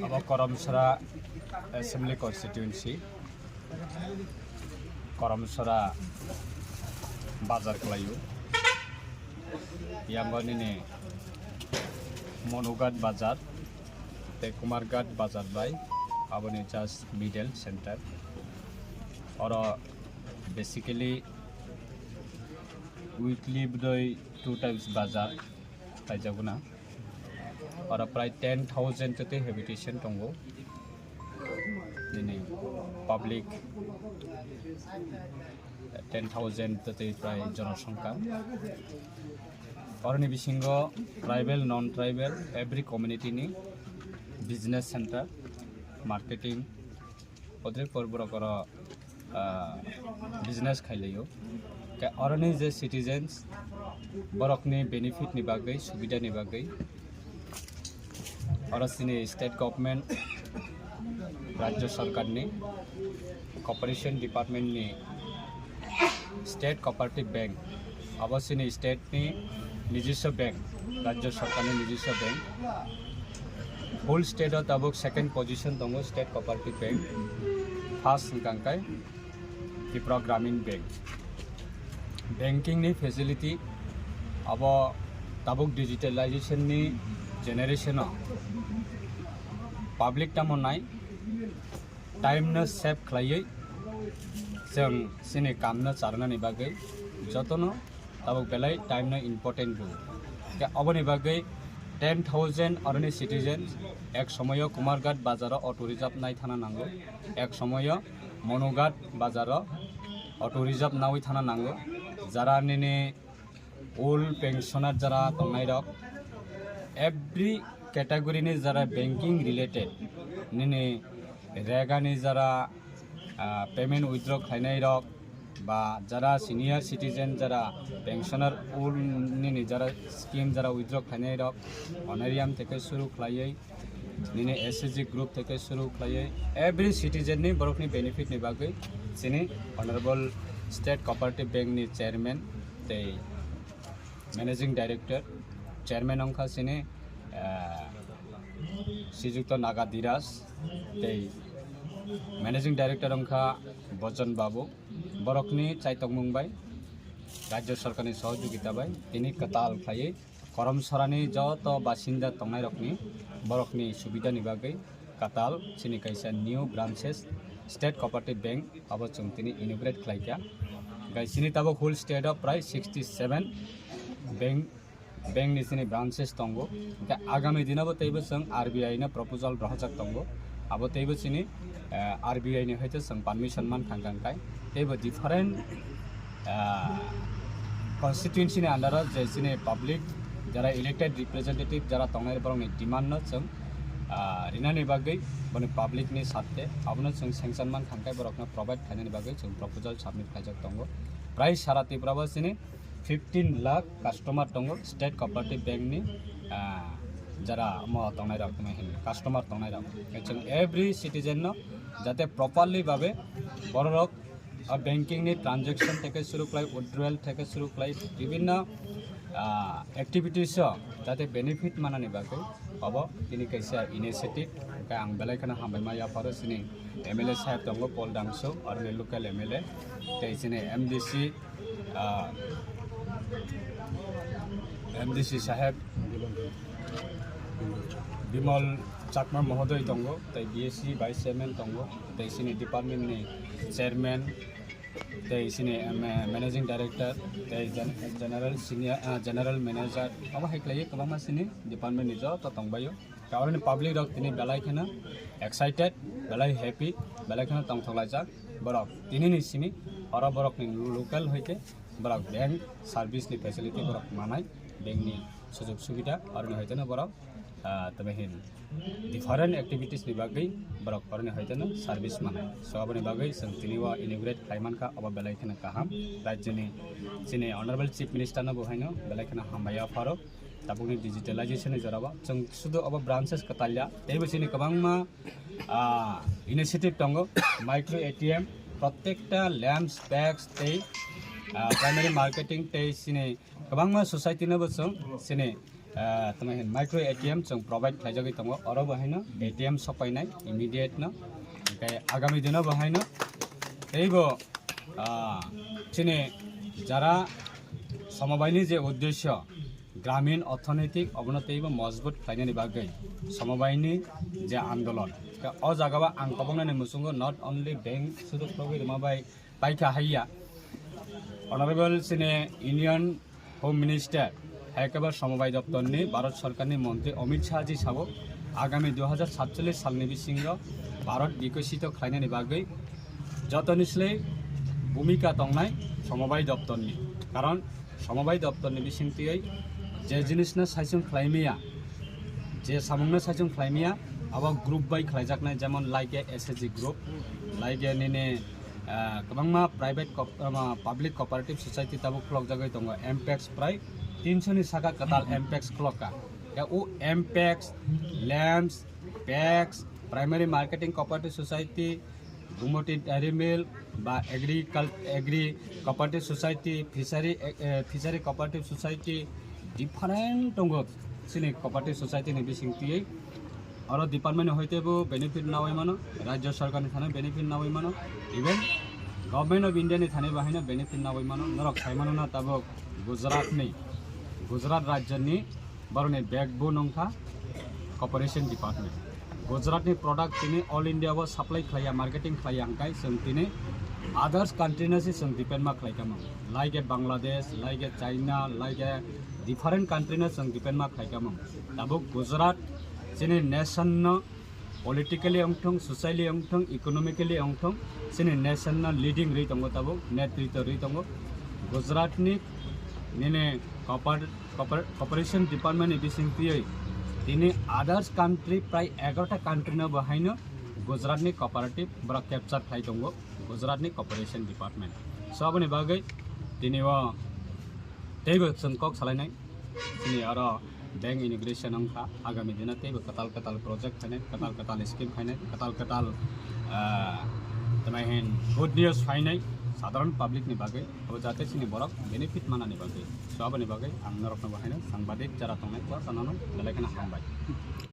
Abo Karamsara Assembly Constituency Karamsara Bazar Klayu Yangonine Monugat Bazar Te Kumargat Bazar by Abone just middle center or basically weekly boy 2 times Bazar Tajaguna or a price 10,000 to the habitation tongo in public 10,000 to the price Jonashanka or any bisingo tribal non-tribal every community ni business center marketing other korborokora business khaileyo ke orani je citizens borokni benefit ni bagai subida ni bagai orasini state government rajya sarkar ni corporation department ni state cooperative bank abasini state ni nijiswa bank rajya sarkar ni nijiswa bank whole state of tabuk second position tongo state cooperative bank first ngangkai Tripura Gramin Bank banking ni facility abo tabuk digitalization ni generation public tamonai time na save khlaiयै जों सिने काम ना चारना नि बागै जतनो tabuk belai time na important bu ke aboni bagai 10,000 orani citizens ek somoyo Kumargat bazaro auto reserve nai thana nango ek somoyo Monugat bazaro auto reserve nawi thana nango jara nini old pensioner jara tongnai rok every category ni jara banking related nini rega ni jara payment withdraw khainai rok বা যারা senior citizen যারা pensioner ওল নিনি যারা scheme যারা withdraw খাইনাই rock honorarium থেকে শুরু খাইयै নিনি SSG group থেকে শুরু খাইयै এভরি সিটিজেন নি বরকনি বেনিফিট নি বাগै সিনি অনারেবল স্টেট কোঅপারেটিভ ব্যাংক নি চেয়ারম্যান তে ম্যানেজিং ডাইরেক্টর চেয়ারম্যান অংখা সিনি শ্রীযুক্ত নাগা দিরাজ তে ম্যানেজিং ডাইরেক্টর অংখা বচন বাবু বরকনি চাইতক মুংবাই রাজ্য সরকারনি সহযোগিতা বাই তিনি কাতাল খাইयै করমসরানি যত বাসিন্দা তংনাই রকনি বরকনি সুবিধা नि बागै কাতাল सिनि कायसा new branches state cooperative bank আবো जों তিনি ইনোগ্রেট খাইকা गायसिनि ताबो होल स्टेट अफ प्राय 67 बैंक नि सिनि ब्रांचेस तंगो आगामी दिनाबो तैबो जों आरबीआई ना प्रपोजल रहजक तंगो आबो तैबो सिनि आरबीआई नि हयतो जों परमिशन मान थांगांखाय तैबो डिफरेंट कन्स्टिट्युएंसी नि अंडर जैसिनि पब्लिक जरा इलेक्टेड रिप्रेजेंटेटिव जरा तंगनाय बरंनि डिमांड न जों रिनानि बागै बने पब्लिक नि साथे आबनो जों सेंक्शन मान थांखाय बरकना प्रोवाइड खायनानि बागै जों प्रपोजल सबमिट खायजक तंगो प्राय सारा त्रिपुराबो सिनि 15 लाख कस्टमर तंगो स्टेट कोऑपरेटिव बैंक नि जरा म तंगनाय रक तमे कस्टमर तंगनाय रक जों एवरी सिटीजन न जाते प्रॉपर्ली भाबे बररक बैंकिंग नि ट्रांजैक्शन থেকে শুরু কলাই উইথড্রয়াল থেকে শুরু কলাই বিভিন্ন एक्टिविटीज जाते बेनिफिट मानानि बागै अब तिनि कैसा इनिशिएटिव का आं बेलायखना हामबायमा याफारो सिनि एमएलए साहेब दंगो पल दांसो आरो लोकल एमएलए तेसिनि एमडीसी साहेब बिमल चाकमा महोदय दंगो तै बीएससी वाइस चेयरमैन दंगो तेसिनि डिपार्टमेंट नि चेयरमैन तेसिनि मैनेजिंग डायरेक्टर ते जनरल सीनियर जनरल मैनेजर अब हाइक्लाय कबामा सिनि डिपार्टमेंट नि ज त तंगबायो कावरनि पब्लिक रक तिनि बेलायखना एक्साइटेड बेलाय हैप्पी बेलायखना तंगथलाजा बरक तिनि नि सिनि अरा बरक नि लोकल होइते बरक बैंक सर्विस नि फैसिलिटी बरक मानाय बैंक नि सुजुग सुविधा अरनि होइतेना बरक तबे हिन डिफरेंट एक्टिविटीज नि बागै बरक अरनि होइतेना सर्विस मानाय सो अबनि बागै जों तिनिवा इनोग्रेट खायमानखा अब बेलायखना काहाम राज्यनि सिनि ऑनरेबल चीफ मिनिस्टर न बहायनो बेलायखना हामबाया फारो ताबुनि डिजिटलाइजेशन जराबा जों सुदु अब ब्रांचेस कताल्या तेबो सिनि कबांमा इनिशिएटिभ दंगो माइक्रो एटीएम प्रत्येकटा लैम्प्स बैग्स ते प्राइमरी मार्केटिंग ते सिनि कबांमा सोसाइटी नबो जों सिनि tamahin micro ATM जों provide खालामजागै दङ आरो बाहायनो ATM सफायनाय immediate no ओमफ्राय आगामी दिनाव बाहायनो এইবো চিনে যারা সমবায়নি যে উদ্দেশ্য গ্রামীণ অর্থনৈতিক অবনতিবো মজবুত খালাयनायनि बागै সমবায়নি যে আন্দোলন অ জায়গাবা आं কবংनानै मुसुंगो नट ओनलि बैंक सुदुक लगै माबाय पाइका हाइया অনারেবল চিনে ইউনিয়ন হোম মিনিস্টার একেবারে সমবায় দপ্তরনি ভারত সরকারনি মন্ত্রী অমিত শাহজি সাবো আগামী 2047 সালनि बिसिंग भारत विकसित खालायनायनि बागै যতনিসলে ভূমিকা দंनाय সমবায় দপ্তরনি কারণ সমবায় দপ্তরनि बिसिंतियै যে জিনিসনা সাইজন খালাयमिया যে সামংনা সাইজন খালাयमिया আবার গ্রুপ বাই খালাयजाकनाय যেমন লাইকে এসএসজি গ্রুপ লাইকে নিনে गोबांमा प्राइवेट पाब्लिक कोअपारेटिव सोसाइटी ताबो क्लक जागै दङ एमपेक्स प्राय 300 नि साका कताल एमपेक्स क्लका या ओ MPACS LAMPS PACS primary marketing cooperative society गुमटी डेयरी मिल बा agri cooperative society fishery cooperative society different दङ सिनि कोअपारेटिव सोसाइटी नि बिसिंतियै और डिपार्टमेंट होइतेबो बेनिफिट नावै मानो राज्य सरकार नि थाने बेनिफिट नावै मानो इवन गवर्नमेंट ऑफ इंडिया नि थाने बाहायनो बेनिफिट नावै मानो नरक खायमानो ना ताबो गुजरात राज्य नि बरने बैकबोन अंखा कॉर्पोरेशन डिपार्टमेंट गुजरात नि प्रोडक्ट तिनि ऑल इंडिया वो सप्लाई खाया मार्केटिंग खाया अंकाय जों तिनि अदर्स कंट्री ने जों डिपेंड मा खायकामो like Bangladesh like China like different country ने जों डिपेंड मा खायकामो ताबो गुजरात जोंनि नेशन पलिटिकली अंथों सोशली अंथों इकोनॉमिकली अंथों जोंनि नेशन लीडिंग रही दङ ताबो नेतृत्व रही दङ गुजरात नि निने कॉर्पोरेशन डिपार्टमेंट नि बिसिंतियै दिनै अदर्स कंट्री प्राय 11टा कंट्री न बाहायनो गुजरात नि कोअपारेटिव बरा कैप्चर खाय दङ गुजरात नि कॉर्पोरेशन डिपार्टमेंट सबनि बागै दिनै व दैबो जोंकक सालायनाय दिनै आरो बैंक इनिग्रेशन अंखा आगामी दिन तेबो कताल प्रोजेक्ट खाने कताल स्कीम खाने कताल तमाहिन गुड न्यूज फाइनाय साधारण पब्लिक नि बागै अब जाते सिनि बरक बेनिफिट मानानि बागै सबनि बागै आं नरकन बाहायनो सांबादिक जारा दंनाय बा सानानो लायखाना हामबाय।